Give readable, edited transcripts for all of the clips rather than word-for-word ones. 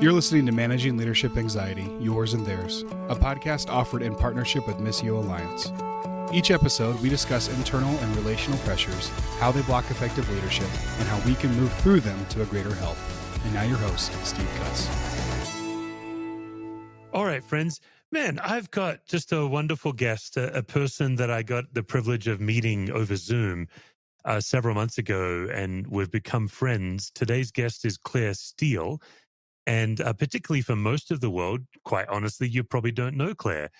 You're listening to Managing Leadership Anxiety, Yours and Theirs, a podcast offered in partnership with Missio Alliance. Each episode, we discuss internal and relational pressures, how they block effective leadership, and how we can move through them to a greater health. And now your host, Steve Cuss. All right, friends. Man, I've got just a wonderful guest, a person that I got the privilege of meeting over Zoom several months ago, and we've become friends. Today's guest is Clare Steele. And particularly for most of the world, quite honestly, you probably don't know Clare.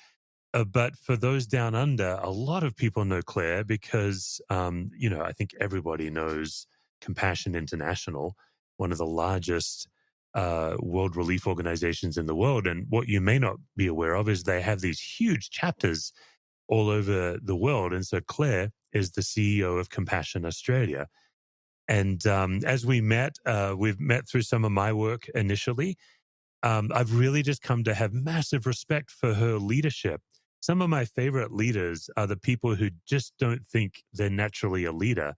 But for those down under, a lot of people know Clare because, I think everybody knows Compassion International, one of the largest world relief organizations in the world. And what you may not be aware of is they have these huge chapters all over the world. And so Clare is the CEO of Compassion Australia. And as we met, we've met through some of my work initially. I've really just come to have massive respect for her leadership. Some of my favorite leaders are the people who just don't think they're naturally a leader.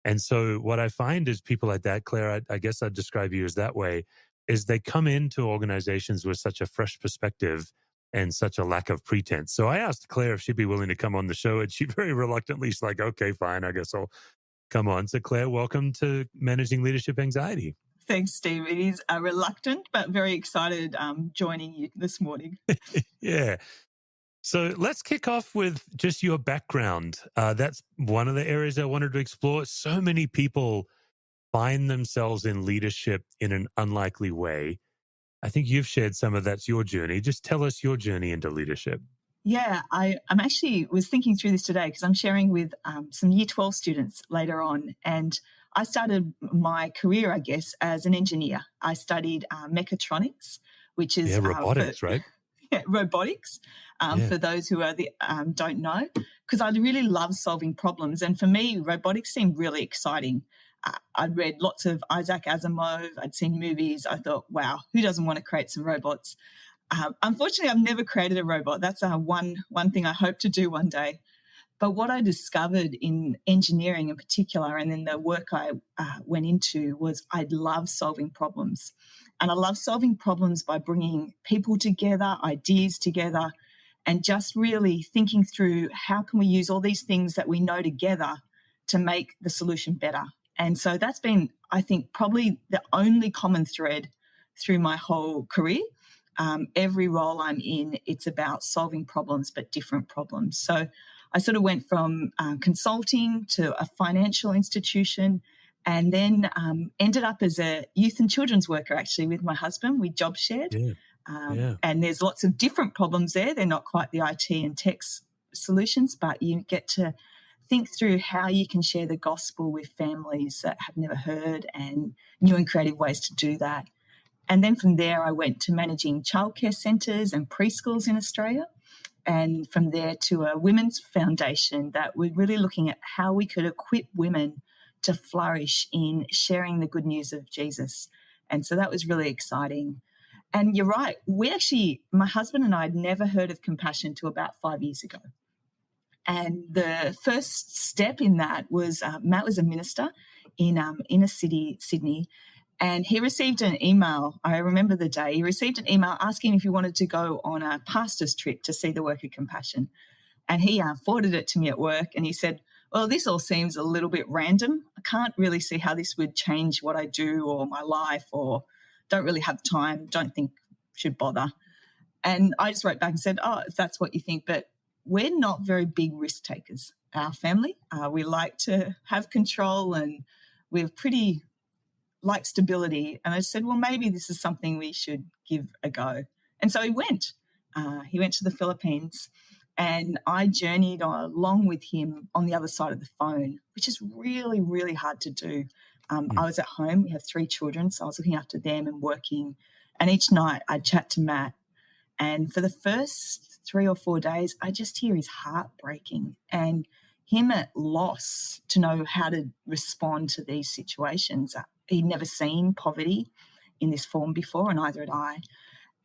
And so what I find is people like that, Clare, I guess I'd describe you as that way, is they come into organizations with such a fresh perspective and such a lack of pretense. So I asked Clare if she'd be willing to come on the show, and she very reluctantly is like, okay, fine, I guess I'll come on. So Clare, welcome to Managing Leadership Anxiety. Thanks, Steve. It is reluctant, but very excited joining you this morning. Yeah. So let's kick off with just your background. That's one of the areas I wanted to explore. So many people find themselves in leadership in an unlikely way. I think you've shared some of that's your journey. Just tell us your journey into leadership. Yeah, I'm actually was thinking through this today because I'm sharing with some Year 12 students later on. And I started my career, I guess, as an engineer. I studied mechatronics, which is robotics, right? Yeah, robotics. For those who are don't know, because I really love solving problems. And for me, robotics seemed really exciting. I'd read lots of Isaac Asimov. I'd seen movies. I thought, wow, who doesn't want to create some robots? Unfortunately, I've never created a robot. That's one thing I hope to do one day. But what I discovered in engineering in particular, and then the work I went into, was I love solving problems. And I love solving problems by bringing people together, ideas together, and just really thinking through how can we use all these things that we know together to make the solution better. And so that's been, I think, probably the only common thread through my whole career. Every role I'm in, it's about solving problems, but different problems. So I sort of went from consulting to a financial institution, and then ended up as a youth and children's worker, actually, with my husband. We job shared. And there's lots of different problems there. They're not quite the IT and tech solutions, but you get to think through how you can share the gospel with families that have never heard, and new and creative ways to do that. And then from there, I went to managing childcare centres and preschools in Australia. And from there to a women's foundation that we're really looking at how we could equip women to flourish in sharing the good news of Jesus. And so that was really exciting. And you're right, my husband and I had never heard of Compassion until about 5 years ago. And the first step in that was Matt was a minister in inner city, Sydney. And he received an email. I remember the day. He received an email asking if he wanted to go on a pastor's trip to see the work of Compassion. And he forwarded it to me at work, and he said, well, this all seems a little bit random. I can't really see how this would change what I do or my life, or don't really have time, don't think should bother. And I just wrote back and said, if that's what you think, but we're not very big risk takers, our family. We like to have control, and we're pretty like stability. And I said, well, maybe this is something we should give a go. And so he went. He went to the Philippines, and I journeyed along with him on the other side of the phone, which is really, really hard to do. I was at home. We have 3 children, so I was looking after them and working. And each night I'd chat to Matt. And for the first 3 or 4 days, I just hear his heart breaking and him at loss to know how to respond to these situations. He'd never seen poverty in this form before, and neither had I.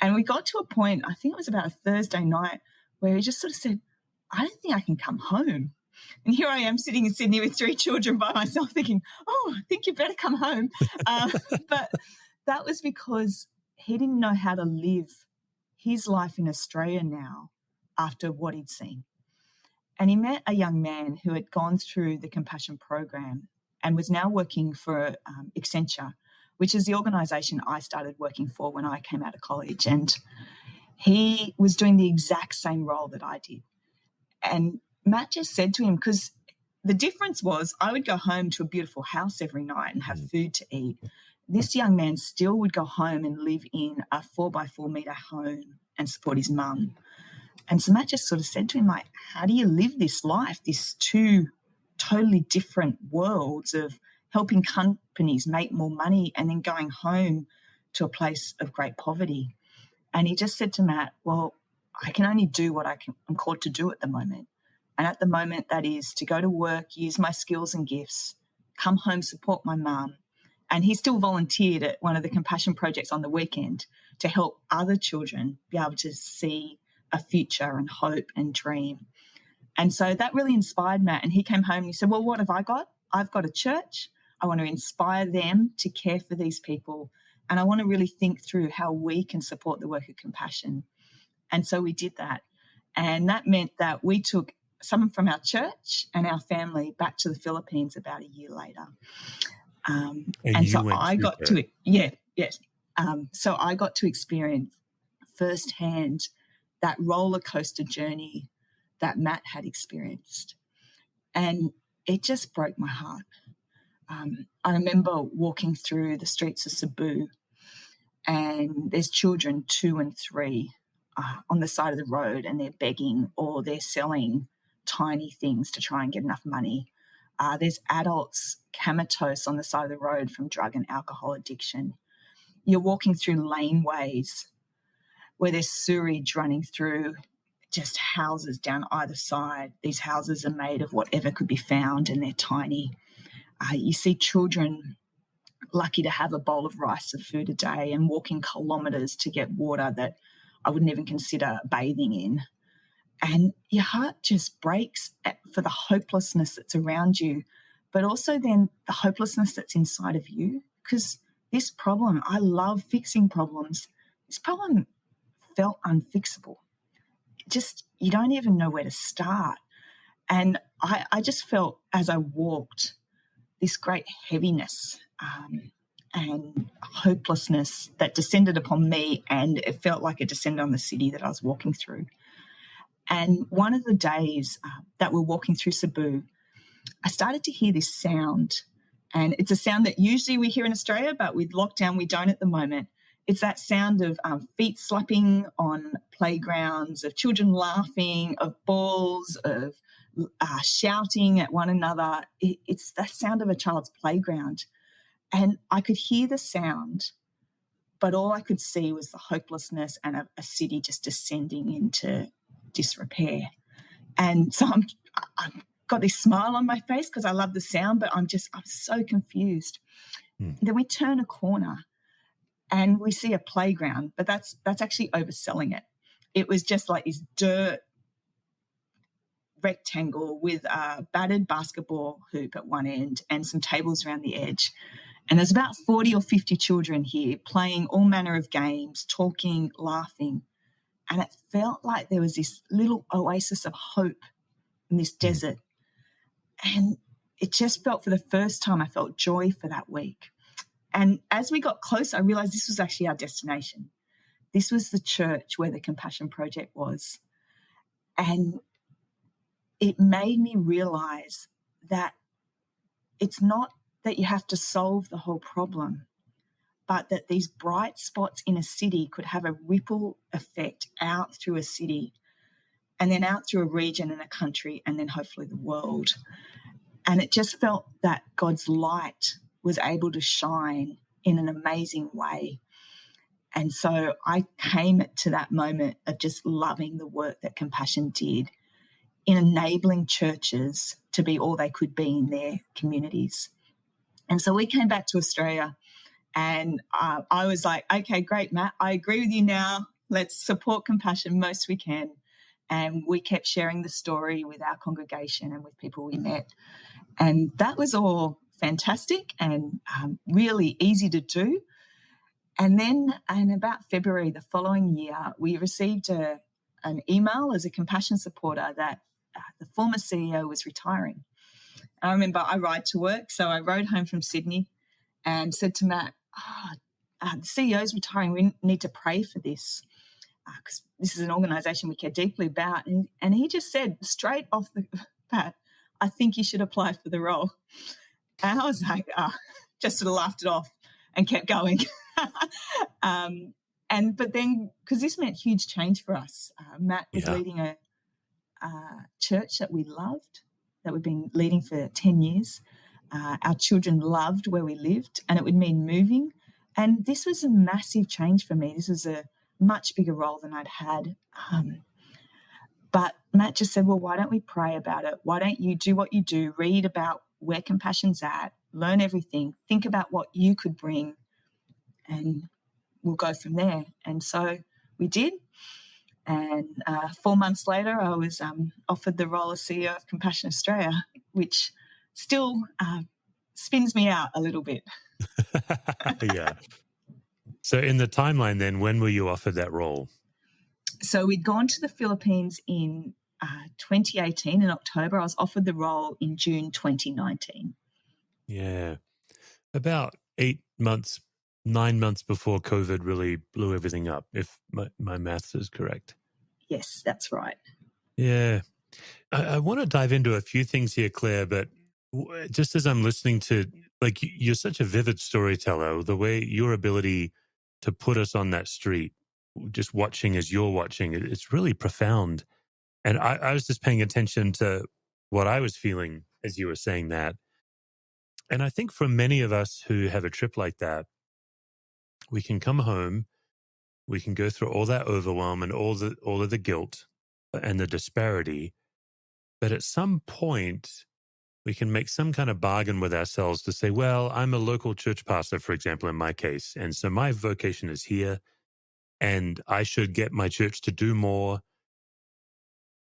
And we got to a point, I think it was about a Thursday night, where he just sort of said, I don't think I can come home. And here I am sitting in Sydney with 3 children by myself thinking, I think you better come home. But that was because he didn't know how to live his life in Australia now after what he'd seen. And he met a young man who had gone through the Compassion program and was now working for Accenture, which is the organisation I started working for when I came out of college. And he was doing the exact same role that I did. And Matt just said to him, because the difference was I would go home to a beautiful house every night and have food to eat. This young man still would go home and live in a 4x4 metre home and support his mum. And so Matt just sort of said to him, like, how do you live this life, these two totally different worlds of helping companies make more money and then going home to a place of great poverty? And he just said to Matt, well, I can only do what I'm called to do at the moment. And at the moment, that is to go to work, use my skills and gifts, come home, support my mum. And he still volunteered at one of the Compassion projects on the weekend to help other children be able to see a future and hope and dream. And so that really inspired Matt. And he came home and he said, well, what have I got? I've got a church. I want to inspire them to care for these people. And I want to really think through how we can support the work of compassion. And so we did that. And that meant that we took someone from our church and our family back to the Philippines about a year later. And so I got to, yes. So I got to experience firsthand that roller coaster journey that Matt had experienced. And it just broke my heart. I remember walking through the streets of Cebu, and there's children 2 and 3 on the side of the road, and they're begging or they're selling tiny things to try and get enough money. There's adults comatose on the side of the road from drug and alcohol addiction. You're walking through laneways where there's sewage running through just houses down either side. These houses are made of whatever could be found, and they're tiny. You see children lucky to have a bowl of rice of food a day and walking kilometres to get water that I wouldn't even consider bathing in. And your heart just breaks for the hopelessness that's around you, but also then the hopelessness that's inside of you. Because this problem, I love fixing problems. This problem felt unfixable. Just, you don't even know where to start. And I just felt as I walked this great heaviness and hopelessness that descended upon me, and it felt like it descended on the city that I was walking through. And one of the days that we're walking through Cebu, I started to hear this sound, and it's a sound that usually we hear in Australia, but with lockdown we don't at the moment. It's that sound of feet slapping on playgrounds, of children laughing, of balls, of shouting at one another. It's the sound of a child's playground. And I could hear the sound, but all I could see was the hopelessness and a city just descending into disrepair. And so I've got this smile on my face because I love the sound, but I'm so confused. Then we turn a corner and we see a playground, but that's actually overselling it. It was just like this dirt rectangle with a battered basketball hoop at one end and some tables around the edge. And there's about 40 or 50 children here playing all manner of games, talking, laughing. And it felt like there was this little oasis of hope in this desert. And it just felt, for the first time, I felt joy for that week. And as we got closer, I realised this was actually our destination. This was the church where the Compassion Project was. And it made me realise that it's not that you have to solve the whole problem, but that these bright spots in a city could have a ripple effect out through a city and then out through a region and a country and then hopefully the world. And it just felt that God's light was able to shine in an amazing way. And so I came to that moment of just loving the work that Compassion did in enabling churches to be all they could be in their communities. And so we came back to Australia, and I was like, okay, great, Matt, I agree with you now. Let's support Compassion most we can. And we kept sharing the story with our congregation and with people we met. And that was all fantastic and really easy to do. And then in about February the following year, we received an email as a compassion supporter that the former CEO was retiring. I remember I ride to work, so I rode home from Sydney and said to Matt, the CEO's retiring, we need to pray for this, because this is an organisation we care deeply about. And he just said straight off the bat, I think you should apply for the role. And I was like, just sort of laughed it off and kept going. But then, because this meant huge change for us, Matt was leading a church that we loved, that we've been leading for 10 years. Our children loved where we lived, and it would mean moving. And this was a massive change for me. This was a much bigger role than I'd had. But Matt just said, well, why don't we pray about it? Why don't you do what you do, read about where compassion's at, learn everything, think about what you could bring, and we'll go from there. And so we did. And 4 months later, I was offered the role of CEO of Compassion Australia, which still spins me out a little bit. Yeah. So in the timeline then, when were you offered that role? So we'd gone to the Philippines in 2018 in October. I was offered the role in June 2019. Yeah. About 9 months before COVID really blew everything up, if my maths is correct. Yes, that's right. Yeah. I want to dive into a few things here, Claire, but just as I'm listening to, like, you're such a vivid storyteller, the way your ability to put us on that street, just watching as you're watching, it's really profound. And I was just paying attention to what I was feeling as you were saying that. And I think for many of us who have a trip like that, we can come home, we can go through all that overwhelm and all of the guilt and the disparity. But at some point, we can make some kind of bargain with ourselves to say, well, I'm a local church pastor, for example, in my case. And so my vocation is here, and I should get my church to do more.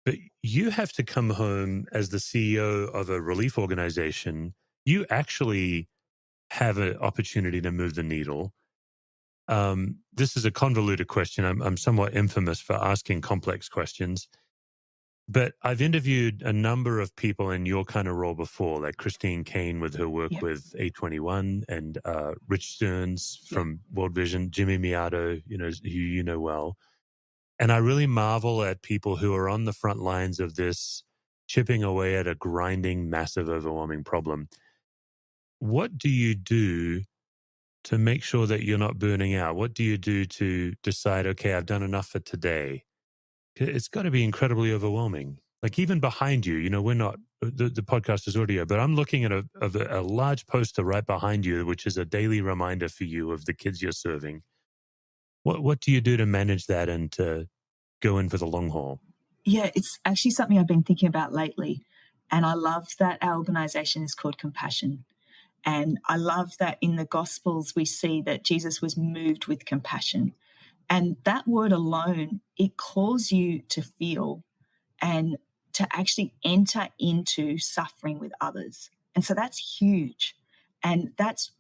But you have to come home as the CEO of a relief organization. You actually have an opportunity to move the needle. This is a convoluted question. I'm somewhat infamous for asking complex questions. But I've interviewed a number of people in your kind of role before, like Christine Kane with her work with A21, and Rich Stearns from World Vision, Jimmy Miato, who you know well. And I really marvel at people who are on the front lines of this, chipping away at a grinding, massive, overwhelming problem. What do you do to make sure that you're not burning out? What do you do to decide, okay, I've done enough for today? It's got to be incredibly overwhelming. Like, even behind you, we're not, the podcast is audio, but I'm looking at a large poster right behind you, which is a daily reminder for you of the kids you're serving. What do you do to manage that and to go in for the long haul? Yeah, it's actually something I've been thinking about lately. And I love that our organisation is called Compassion. And I love that in the Gospels we see that Jesus was moved with compassion. And that word alone, it calls you to feel and to actually enter into suffering with others. And so that's huge. And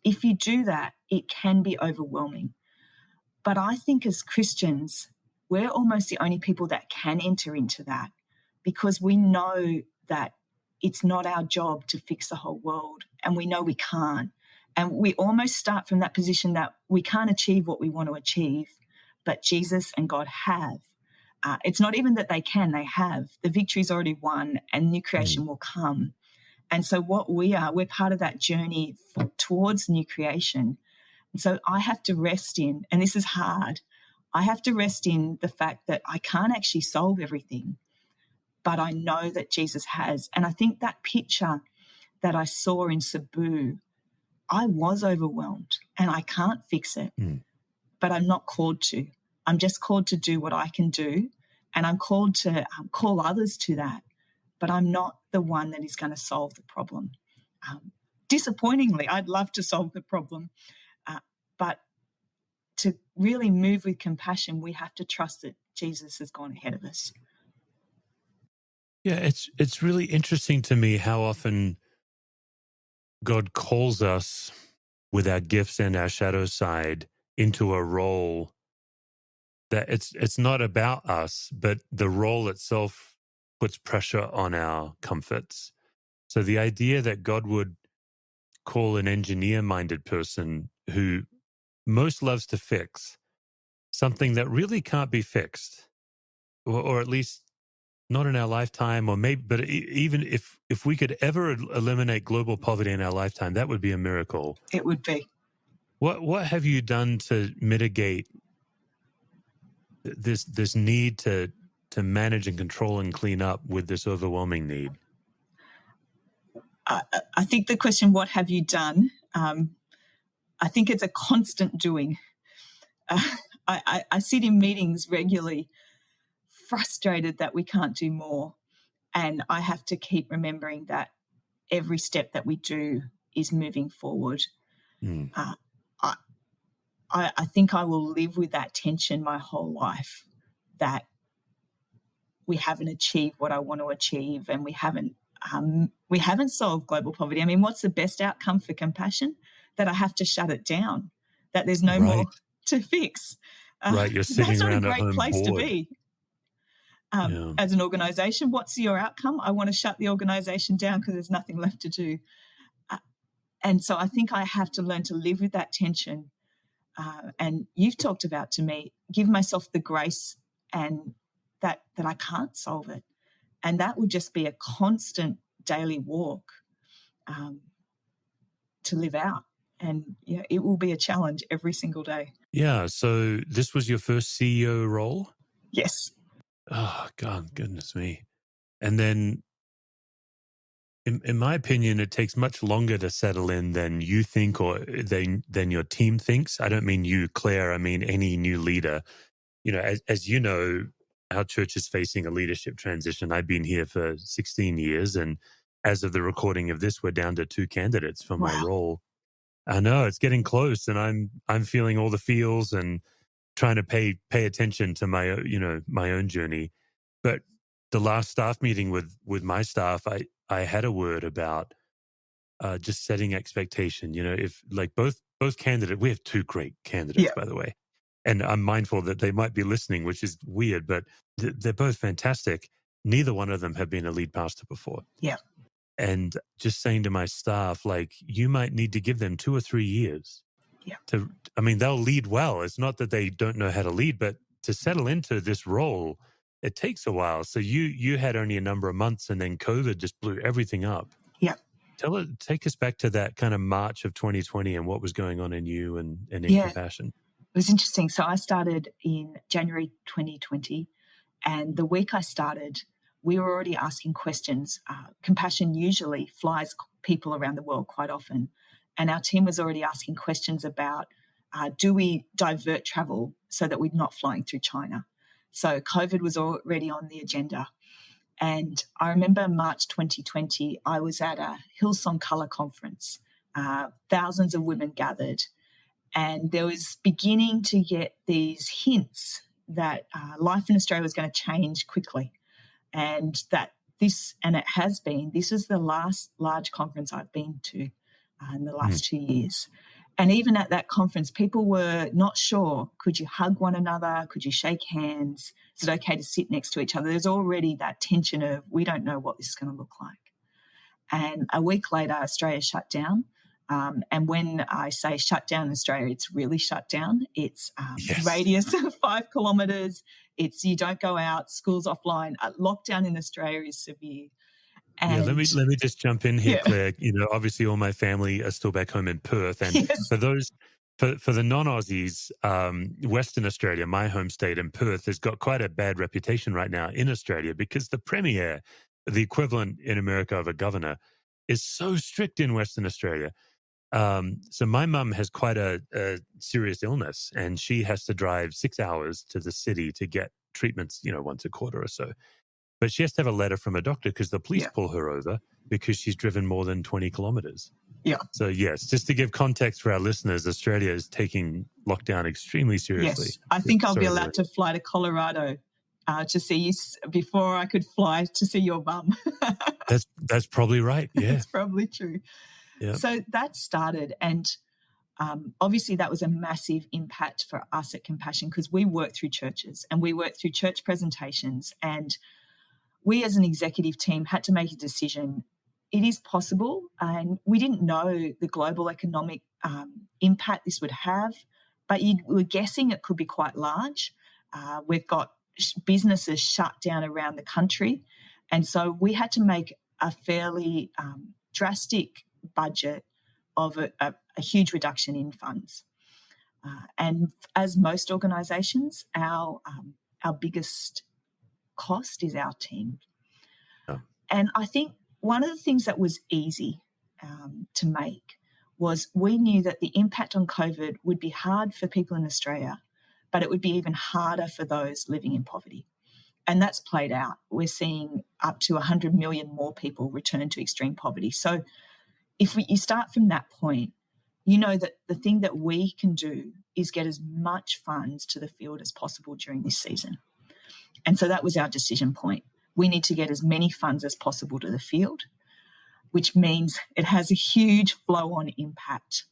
if you do that, it can be overwhelming. But I think as Christians, we're almost the only people that can enter into that, because we know that it's not our job to fix the whole world, and we know we can't. And we almost start from that position that we can't achieve what we want to achieve, but Jesus and God have. It's not even that they have. The victory's already won and new creation will come. And so what we're part of that journey towards new creation. And so I have to rest in, and this is hard, I have to rest in the fact that I can't actually solve everything, but I know that Jesus has. And I think that picture that I saw in Cebu, I was overwhelmed and I can't fix it, but I'm not called to. I'm just called to do what I can do, and I'm called to call others to that, but I'm not the one that is going to solve the problem. Disappointingly, I'd love to solve the problem, but to really move with compassion, we have to trust that Jesus has gone ahead of us. Yeah, it's really interesting to me how often God calls us with our gifts and our shadow side into a role that it's not about us, but the role itself puts pressure on our comforts. So the idea that God would call an engineer-minded person who most loves to fix something that really can't be fixed, or at least not in our lifetime, or maybe, but even if we could ever eliminate global poverty in our lifetime, that would be a miracle. It would be. What have you done to mitigate this need to manage and control and clean up with this overwhelming need? I think the question, what have you done? I think it's a constant doing. I sit in meetings regularly, frustrated that we can't do more. And I have to keep remembering that every step that we do is moving forward. Mm. I think I will live with that tension my whole life, that we haven't achieved what I want to achieve, and we haven't solved global poverty. I mean, what's the best outcome for compassion? That I have to shut it down, that there's no more to fix. Right, you're sitting around at home bored. That's not a great place to be. As an organisation, what's your outcome? I want to shut the organisation down because there's nothing left to do. And so I think I have to learn to live with that tension. And you've talked about, to me, give myself the grace and that I can't solve it. And that would just be a constant daily walk to live out. And it will be a challenge every single day. Yeah. So this was your first CEO role? Yes. Oh, God, goodness me. And then, in my opinion, it takes much longer to settle in than you think, or than your team thinks. I don't mean you, Claire. I mean any new leader. As you know, our church is facing a leadership transition. I've been here for 16 years, and as of the recording of this, we're down to 2 candidates for my role. I know it's getting close, and I'm feeling all the feels and trying to pay attention to my my own journey. But the last staff meeting with my staff, I had a word about just setting expectation. If like both candidates, we have 2 great candidates, by the way, and I'm mindful that they might be listening, which is weird, but they're both fantastic. Neither one of them have been a lead pastor before. Yeah. And just saying to my staff, like, you might need to give them 2 or 3 years. Yeah. They'll lead well. It's not that they don't know how to lead, but to settle into this role, it takes a while. So you had only a number of months, and then COVID just blew everything up. Yeah. Take us back to that kind of March of 2020 and what was going on in you and in Compassion. It was interesting. So I started in January 2020, and the week I started, we were already asking questions. Compassion usually flies people around the world quite often, and our team was already asking questions about, do we divert travel so that we're not flying through China? So COVID was already on the agenda. And I remember March 2020, I was at a Hillsong Colour conference. Thousands of women gathered, and there was beginning to get these hints that life in Australia was going to change quickly, and that this is the last large conference I've been to in the last 2 years. And even at that conference, people were not sure. Could you hug one another? Could you shake hands? Is it okay to sit next to each other? There's already that tension of, we don't know what this is going to look like. And a week later, Australia shut down. And when I say shut down in Australia, it's really shut down. It's radius of 5 kilometres. It's you don't go out, school's offline. Lockdown in Australia is severe. And let me just jump in here, Claire. Obviously all my family are still back home in Perth. And for those, for the non-Aussies, Western Australia, my home state in Perth, has got quite a bad reputation right now in Australia because the Premier, the equivalent in America of a governor, is so strict in Western Australia. So my mum has quite a serious illness, and she has to drive 6 hours to the city to get treatments, once a quarter or so. But she has to have a letter from a doctor because the police pull her over because she's driven more than 20 kilometres. Yeah. So, yes, just to give context for our listeners, Australia is taking lockdown extremely seriously. Yes, I think I'll be allowed to fly to Colorado to see you before I could fly to see your mum. That's probably right, yeah. That's probably true. Yeah. So that started, and Obviously, that was a massive impact for us at Compassion because we work through churches and we work through church presentations, and we as an executive team had to make a decision. It is possible, and we didn't know the global economic impact this would have, but we're guessing it could be quite large. We've got businesses shut down around the country, and so we had to make a fairly drastic budget of a huge reduction in funds. And as most organisations, our biggest cost is our team. Oh. And I think one of the things that was easy to make was we knew that the impact on COVID would be hard for people in Australia, but it would be even harder for those living in poverty. And that's played out. We're seeing up to 100 million more people return to extreme poverty. So if you start from that point, you know that the thing that we can do is get as much funds to the field as possible during this season. And so that was our decision point. We need to get as many funds as possible to the field, which means it has a huge flow-on impact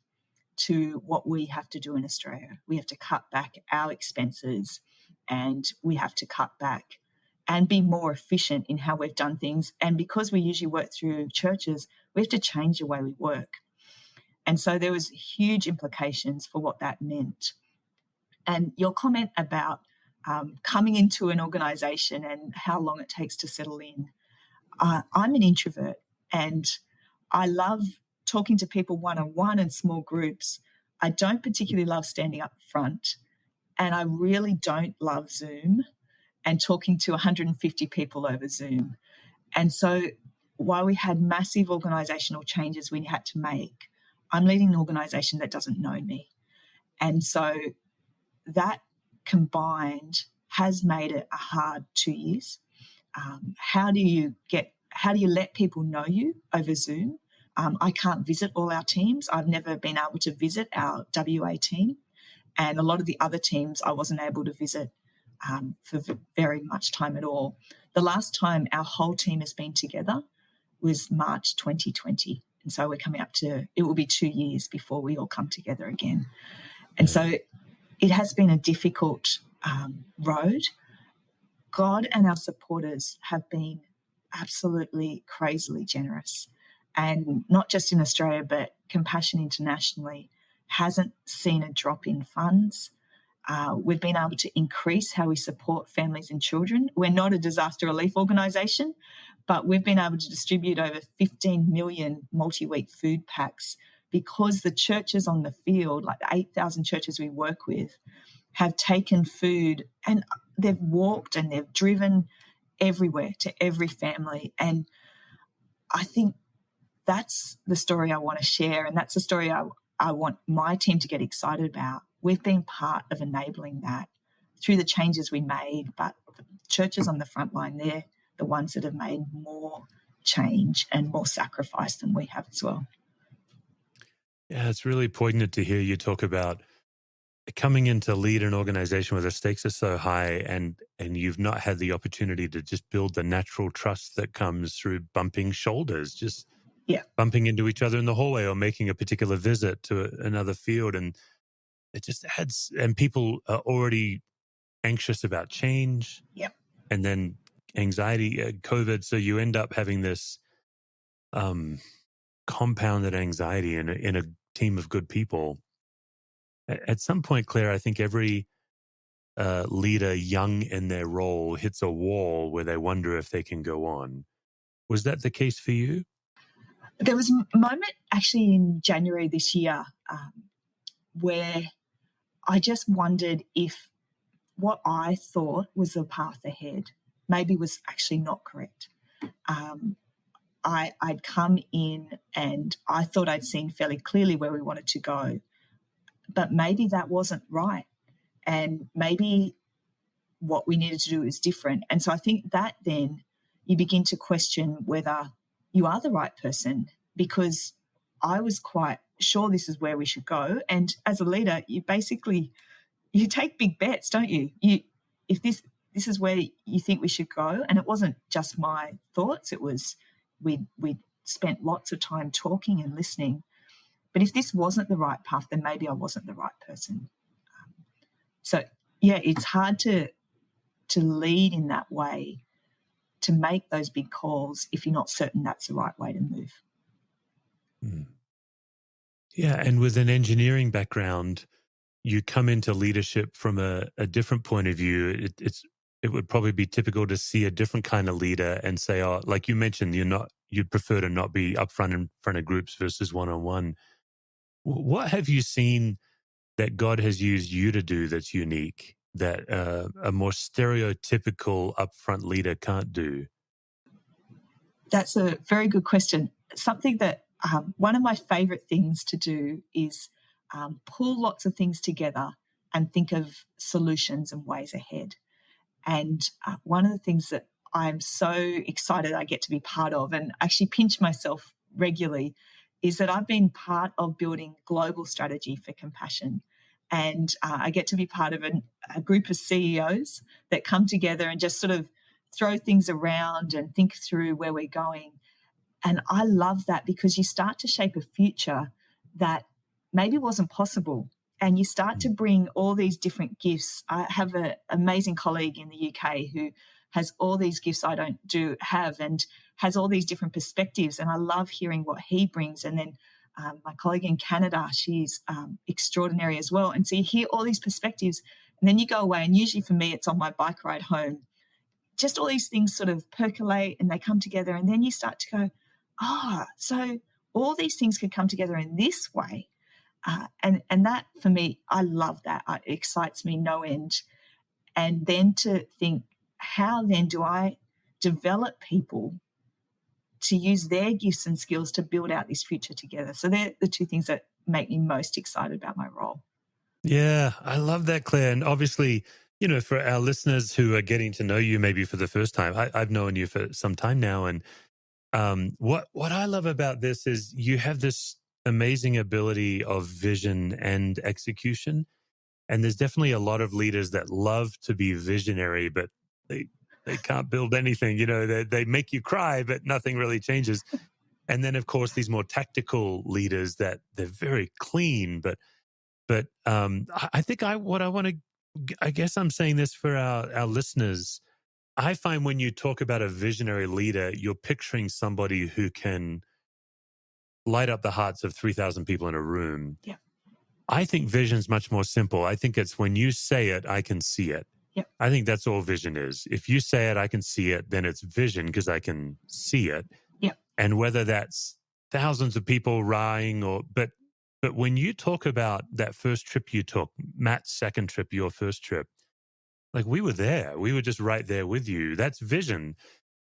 to what we have to do in Australia. We have to cut back our expenses, and we have to cut back and be more efficient in how we've done things. And because we usually work through churches, we have to change the way we work. And so there was huge implications for what that meant. And your comment about coming into an organisation and how long it takes to settle in, I'm an introvert, and I love talking to people one-on-one in small groups. I don't particularly love standing up front, and I really don't love Zoom and talking to 150 people over Zoom. And so while we had massive organisational changes we had to make, I'm leading an organisation that doesn't know me. And so that combined has made it a hard 2 years. How do you let people know you over Zoom? I can't visit all our teams. I've never been able to visit our WA team. And a lot of the other teams I wasn't able to visit for very much time at all. The last time our whole team has been together was March 2020. And so we're coming up to, it will be 2 years before we all come together again. And so it has been a difficult road. God and our supporters have been absolutely crazily generous. And not just in Australia, but Compassion internationally hasn't seen a drop in funds. We've been able to increase how we support families and children. We're not a disaster relief organisation, but we've been able to distribute over 15 million multi-week food packs because the churches on the field, like the 8,000 churches we work with, have taken food and they've walked and they've driven everywhere to every family. And I think that's the story I want to share, and that's the story I want my team to get excited about. We've been part of enabling that through the changes we made, but the churches on the front line, they're the ones that have made more change and more sacrifice than we have as well. Yeah, it's really poignant to hear you talk about coming in to lead an organization where the stakes are so high and you've not had the opportunity to just build the natural trust that comes through bumping shoulders, just bumping into each other in the hallway or making a particular visit to another field. And it just adds, and people are already anxious about change. Yep. And then anxiety, COVID. So you end up having this compounded anxiety in a team of good people. At some point, Claire, I think every leader young in their role hits a wall where they wonder if they can go on. Was that the case for you? There was a moment actually in January this year where I just wondered if what I thought was the path ahead maybe was actually not correct. I'd come in and I thought I'd seen fairly clearly where we wanted to go, but maybe that wasn't right. And maybe what we needed to do is different. And so I think that then you begin to question whether you are the right person, because I was quite sure this is where we should go. And as a leader, you take big bets, don't you? If this is where you think we should go, and it wasn't just my thoughts, it was we spent lots of time talking and listening. But if this wasn't the right path, then maybe I wasn't the right person. So, yeah, it's hard to lead in that way, to make those big calls if you're not certain that's the right way to move. Yeah, and with an engineering background, you come into leadership from a different point of view. It would probably be typical to see a different kind of leader and say, oh, like you mentioned, you'd prefer to not be upfront in front of groups versus one-on-one. What have you seen that God has used you to do that's unique, that a more stereotypical upfront leader can't do? That's a very good question. Something that one of my favorite things to do is pull lots of things together and think of solutions and ways ahead. And one of the things that I'm so excited I get to be part of, and actually pinch myself regularly, is that I've been part of building global strategy for compassion. And I get to be part of a group of CEOs that come together and just sort of throw things around and think through where we're going. And I love that, because you start to shape a future that maybe wasn't possible. And you start to bring all these different gifts. I have an amazing colleague in the UK who has all these gifts I don't have, and has all these different perspectives. And I love hearing what he brings. And then my colleague in Canada, she's extraordinary as well. And so you hear all these perspectives, and then you go away. And usually for me, it's on my bike ride home. Just all these things sort of percolate and they come together. And then you start to go, so all these things could come together in this way. And that, for me, I love that. It excites me no end. And then to think, how then do I develop people to use their gifts and skills to build out this future together? So they're the two things that make me most excited about my role. Yeah, I love that, Claire. And obviously, for our listeners who are getting to know you maybe for the first time, I've known you for some time now. And what I love about this is you have this amazing ability of vision and execution. And there's definitely a lot of leaders that love to be visionary, but they can't build anything. They make you cry, but nothing really changes. And then, of course, these more tactical leaders that they're very clean, but I think I guess I'm saying this for our listeners. I find when you talk about a visionary leader, you're picturing somebody who can light up the hearts of 3,000 people in a room. Yeah. I think vision's much more simple. I think it's when you say it, I can see it. Yep. I think that's all vision is. If you say it, I can see it, then it's vision because I can see it. Yep. And whether that's thousands of people rowing but when you talk about that first trip you took, Matt's second trip, your first trip, like we were there. We were just right there with you. That's vision.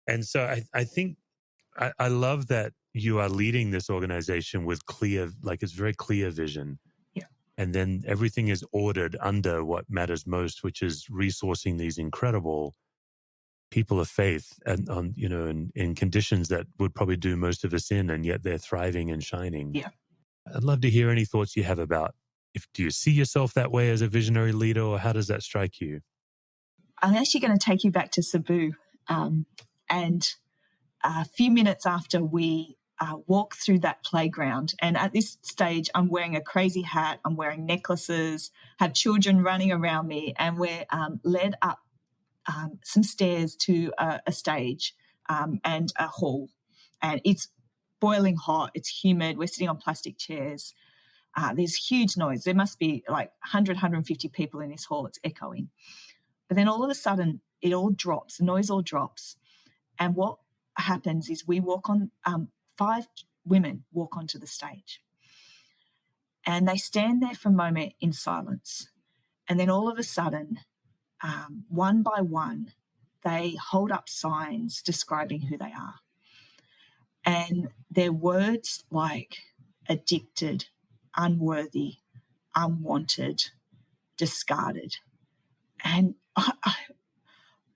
And so I think I love that you are leading this organization with it's very clear vision. Yeah. And then everything is ordered under what matters most, which is resourcing these incredible people of faith and in conditions that would probably do most of us in, and yet they're thriving and shining. Yeah. I'd love to hear any thoughts you have about do you see yourself that way as a visionary leader, or how does that strike you? I'm actually going to take you back to Cebu. And a few minutes after we walk through that playground, and at this stage, I'm wearing a crazy hat, I'm wearing necklaces, have children running around me, and we're led up some stairs to a stage and a hall. And it's boiling hot, it's humid, we're sitting on plastic chairs. There's huge noise. There must be like 100, 150 people in this hall. It's echoing. But then all of a sudden, it all drops. The noise all drops. And what happens is we walk on, 5 women walk onto the stage. And they stand there for a moment in silence. And then all of a sudden, one by one, they hold up signs describing who they are. And they're words like addicted, unworthy, unwanted, discarded. And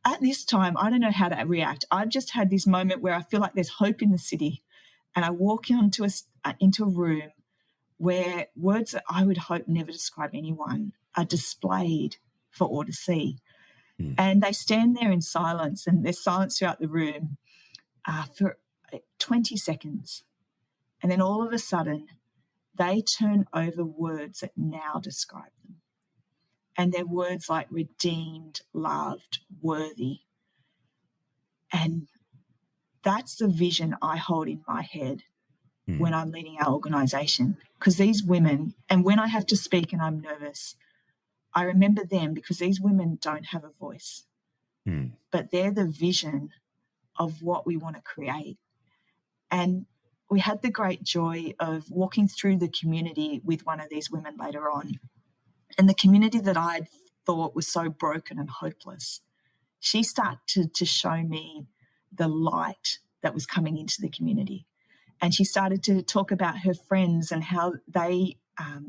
at this time, I don't know how to react. I've just had this moment where I feel like there's hope in the city. And I walk into a room where words that I would hope never describe anyone are displayed for all to see. Mm. And they stand there in silence, and there's silence throughout the room for 20 seconds. And then all of a sudden, they turn over words that now describe them. And they're words like redeemed, loved, worthy. And that's the vision I hold in my head when I'm leading our organisation. Because these women, and when I have to speak and I'm nervous, I remember them because these women don't have a voice. But they're the vision of what we want to create. And we had the great joy of walking through the community with one of these women later on. And the community that I'd thought was so broken and hopeless, she started to show me the light that was coming into the community. And she started to talk about her friends and how they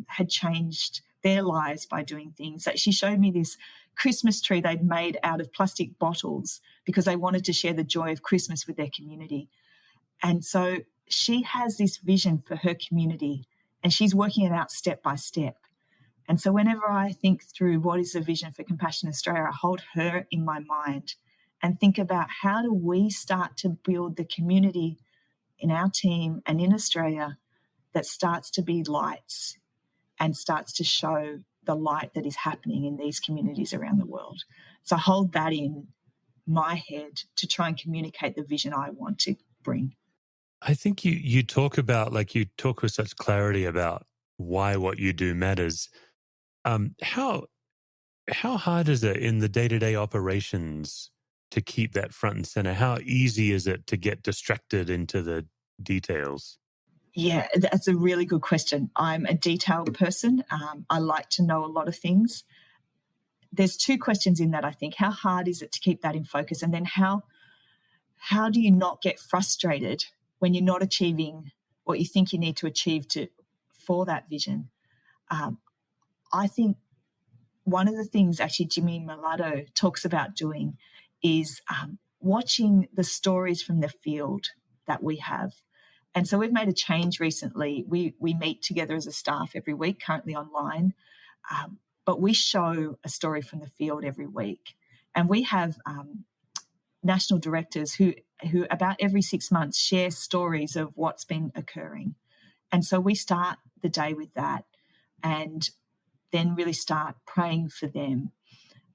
had changed their lives by doing things. That she showed me this Christmas tree they'd made out of plastic bottles because they wanted to share the joy of Christmas with their community. And so she has this vision for her community and she's working it out step by step. And so whenever I think through what is the vision for Compassion Australia, I hold her in my mind and think about how do we start to build the community in our team and in Australia that starts to be lights and starts to show the light that is happening in these communities around the world. So I hold that in my head to try and communicate the vision I want to bring. I think you talk about, like, you talk with such clarity about why what you do matters. How hard is it in the day-to-day operations to keep that front and center? How easy is it to get distracted into the details? Yeah, that's a really good question. I'm a detailed person. I like to know a lot of things. There's two questions in that, I think. How hard is it to keep that in focus? And then how do you not get frustrated when you're not achieving what you think you need to achieve for that vision? I think one of the things actually Jimmy Mulatto talks about doing is watching the stories from the field that we have. And so we've made a change recently. We meet together as a staff every week, currently online, but we show a story from the field every week. And we have national directors who about every 6 months share stories of what's been occurring. And so we start the day with that and then really start praying for them.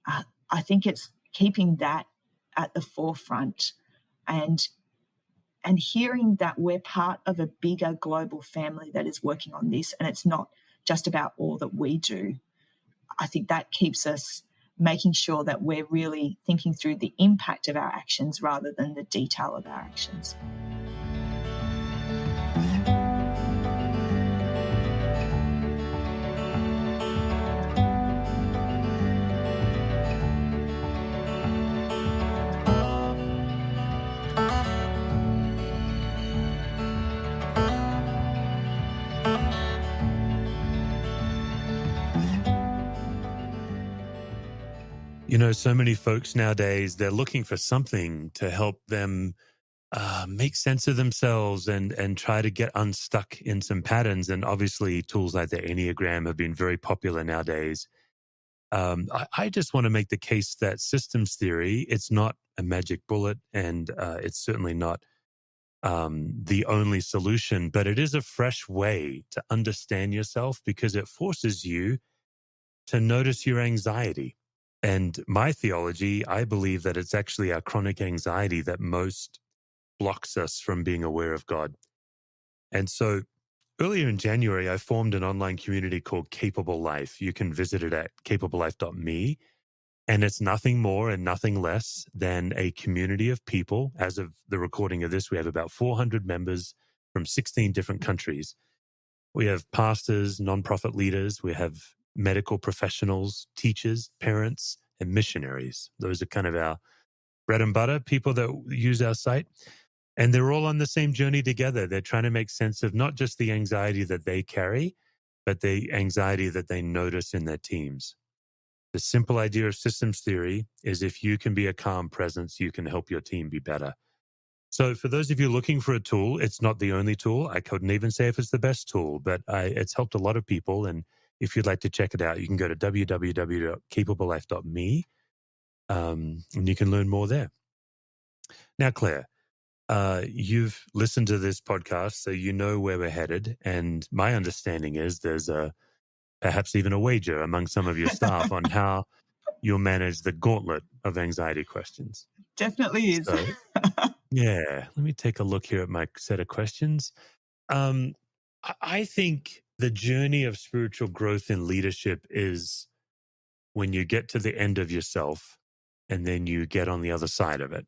I think it's keeping that at the forefront and hearing that we're part of a bigger global family that is working on this, and it's not just about all that we do. I think that keeps us making sure that we're really thinking through the impact of our actions rather than the detail of our actions. You know, so many folks nowadays, they're looking for something to help them make sense of themselves and try to get unstuck in some patterns. And obviously tools like the Enneagram have been very popular nowadays. I just want to make the case that systems theory, it's not a magic bullet and it's certainly not the only solution, but it is a fresh way to understand yourself because it forces you to notice your anxiety. And my theology, I believe that it's actually our chronic anxiety that most blocks us from being aware of God. And so earlier in January, I formed an online community called Capable Life. You can visit it at capablelife.me. And it's nothing more and nothing less than a community of people. As of the recording of this, we have about 400 members from 16 different countries. We have pastors, nonprofit leaders, we have medical professionals, teachers, parents, and missionaries. Those are kind of our bread and butter, people that use our site. And they're all on the same journey together. They're trying to make sense of not just the anxiety that they carry, but the anxiety that they notice in their teams. The simple idea of systems theory is if you can be a calm presence, you can help your team be better. So for those of you looking for a tool, it's not the only tool. I couldn't even say if it's the best tool, but it's helped a lot of people. And if you'd like to check it out, you can go to www.capablelife.me and you can learn more there. Now, Claire, you've listened to this podcast, so you know where we're headed. And my understanding is there's perhaps even a wager among some of your staff on how you'll manage the gauntlet of anxiety questions. Definitely is. So, yeah, let me take a look here at my set of questions. I think the journey of spiritual growth in leadership is when you get to the end of yourself and then you get on the other side of it.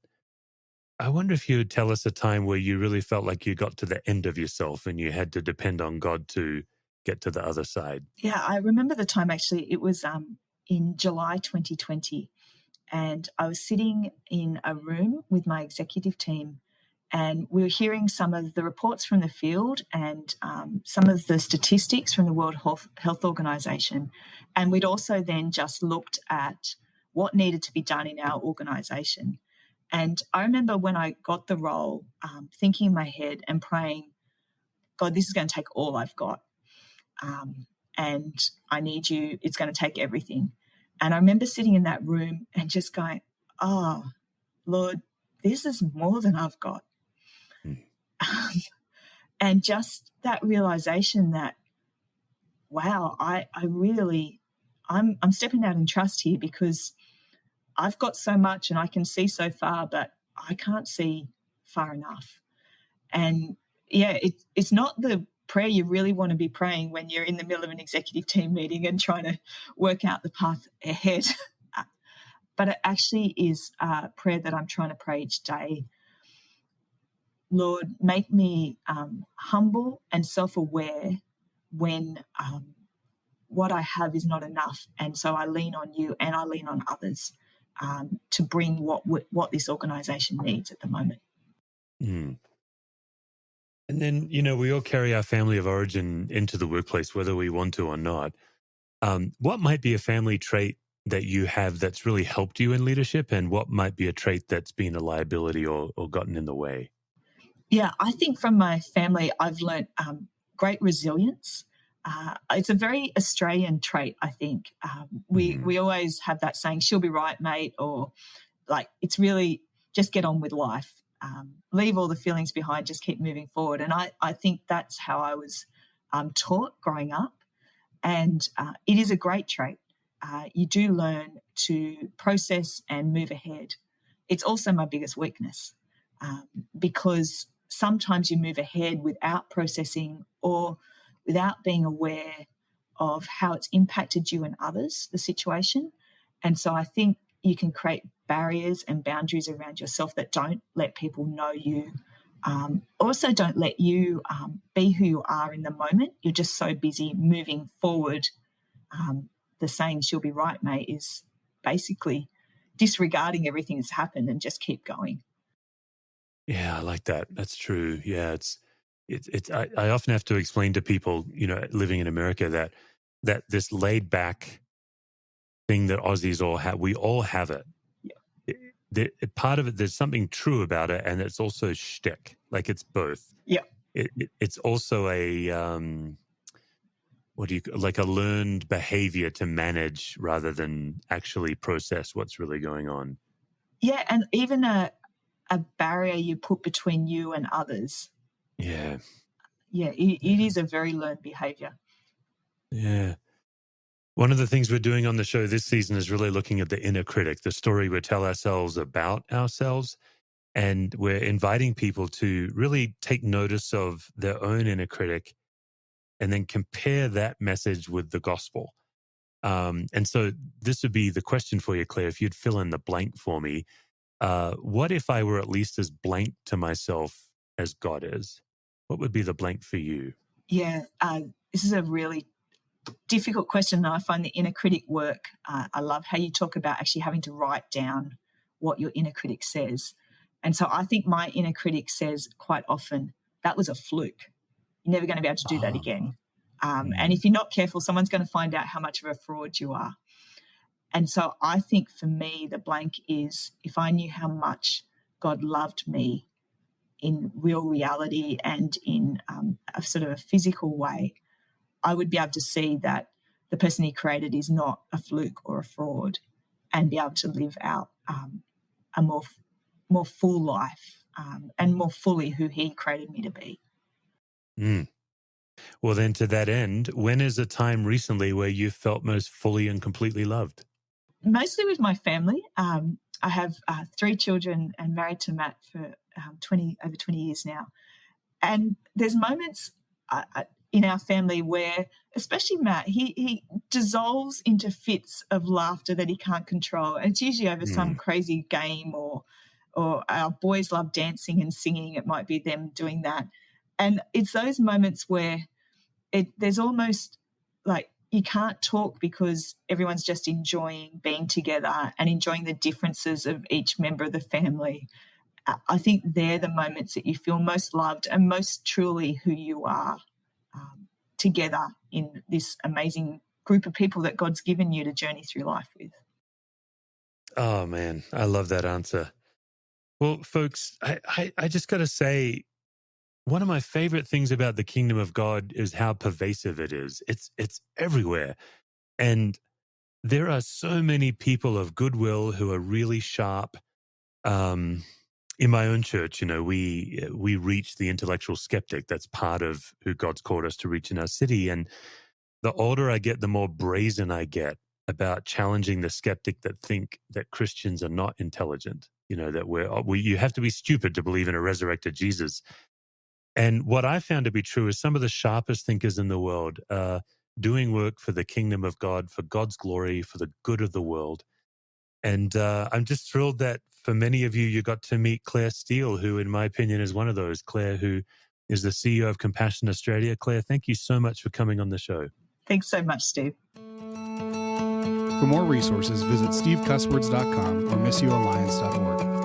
I wonder if you would tell us a time where you really felt like you got to the end of yourself and you had to depend on God to get to the other side. Yeah, I remember the time actually. It was in July 2020, and I was sitting in a room with my executive team, and we were hearing some of the reports from the field and some of the statistics from the World Health Organization. And we'd also then just looked at what needed to be done in our organization. And I remember when I got the role, thinking in my head and praying, God, this is going to take all I've got. And I need you. It's going to take everything. And I remember sitting in that room and just going, oh, Lord, this is more than I've got. And just that realization that, wow, I'm stepping out in trust here, because I've got so much and I can see so far, but I can't see far enough. And yeah, it's not the prayer you really want to be praying when you're in the middle of an executive team meeting and trying to work out the path ahead. But it actually is a prayer that I'm trying to pray each day. Lord, make me humble and self-aware when what I have is not enough. And so I lean on you and I lean on others to bring what this organisation needs at the moment. Mm. And then, we all carry our family of origin into the workplace, whether we want to or not. What might be a family trait that you have that's really helped you in leadership, and what might be a trait that's been a liability or gotten in the way? Yeah, I think from my family, I've learnt great resilience. It's a very Australian trait, I think. We always have that saying, she'll be right, mate, or like, it's really just get on with life. Leave all the feelings behind, just keep moving forward. And I think that's how I was taught growing up. And it is a great trait. You do learn to process and move ahead. It's also my biggest weakness, because sometimes you move ahead without processing or without being aware of how it's impacted you and others, the situation. And so I think you can create barriers and boundaries around yourself that don't let people know you, also don't let you be who you are in the moment. You're just so busy moving forward. The saying, she'll be right, mate, is basically disregarding everything that's happened and just keep going. Yeah, I like that. That's true. Yeah, I often have to explain to people, living in America, that this laid back thing that Aussies all have, we all have it. Yeah. Part of it, there's something true about it, and it's also shtick. Like, it's both. Yeah. It's also like a learned behavior to manage rather than actually process what's really going on. Yeah, and even a barrier you put between you and others. Yeah. Yeah, it is a very learned behavior. Yeah. One of the things we're doing on the show this season is really looking at the inner critic, the story we tell ourselves about ourselves. And we're inviting people to really take notice of their own inner critic and then compare that message with the gospel. And so this would be the question for you, Claire, if you'd fill in the blank for me. What if I were at least as blank to myself as God is? What would be the blank for you? Yeah, this is a really difficult question. I find the inner critic work. I love how you talk about actually having to write down what your inner critic says. And so I think my inner critic says quite often, that was a fluke. You're never going to be able to do that again. And if you're not careful, someone's going to find out how much of a fraud you are. And so I think for me, the blank is, if I knew how much God loved me in real reality and in a sort of a physical way, I would be able to see that the person he created is not a fluke or a fraud, and be able to live out a more full life and more fully who he created me to be. Mm. Well, then to that end, when is a time recently where you felt most fully and completely loved? Mostly with my family. I have 3 children and married to Matt for over 20 years now. And there's moments in our family where, especially Matt, he dissolves into fits of laughter that he can't control. And it's usually over some crazy game, or our boys love dancing and singing. It might be them doing that. And it's those moments where there's almost like you can't talk because everyone's just enjoying being together and enjoying the differences of each member of the family. I think they're the moments that you feel most loved and most truly who you are together in this amazing group of people that God's given you to journey through life with. Oh, man, I love that answer. Well, folks, I just got to say, one of my favorite things about the kingdom of God is how pervasive it is. It's everywhere. And there are so many people of goodwill who are really sharp. In my own church, we reach the intellectual skeptic. That's part of who God's called us to reach in our city. And the older I get, the more brazen I get about challenging the skeptic that think that Christians are not intelligent. That you have to be stupid to believe in a resurrected Jesus. And what I found to be true is some of the sharpest thinkers in the world are doing work for the kingdom of God, for God's glory, for the good of the world. And I'm just thrilled that for many of you, you got to meet Clare Steele, who, in my opinion, is one of those. Clare, who is the CEO of Compassion Australia. Clare, thank you so much for coming on the show. Thanks so much, Steve. For more resources, visit stevecusswords.com or missioalliance.org.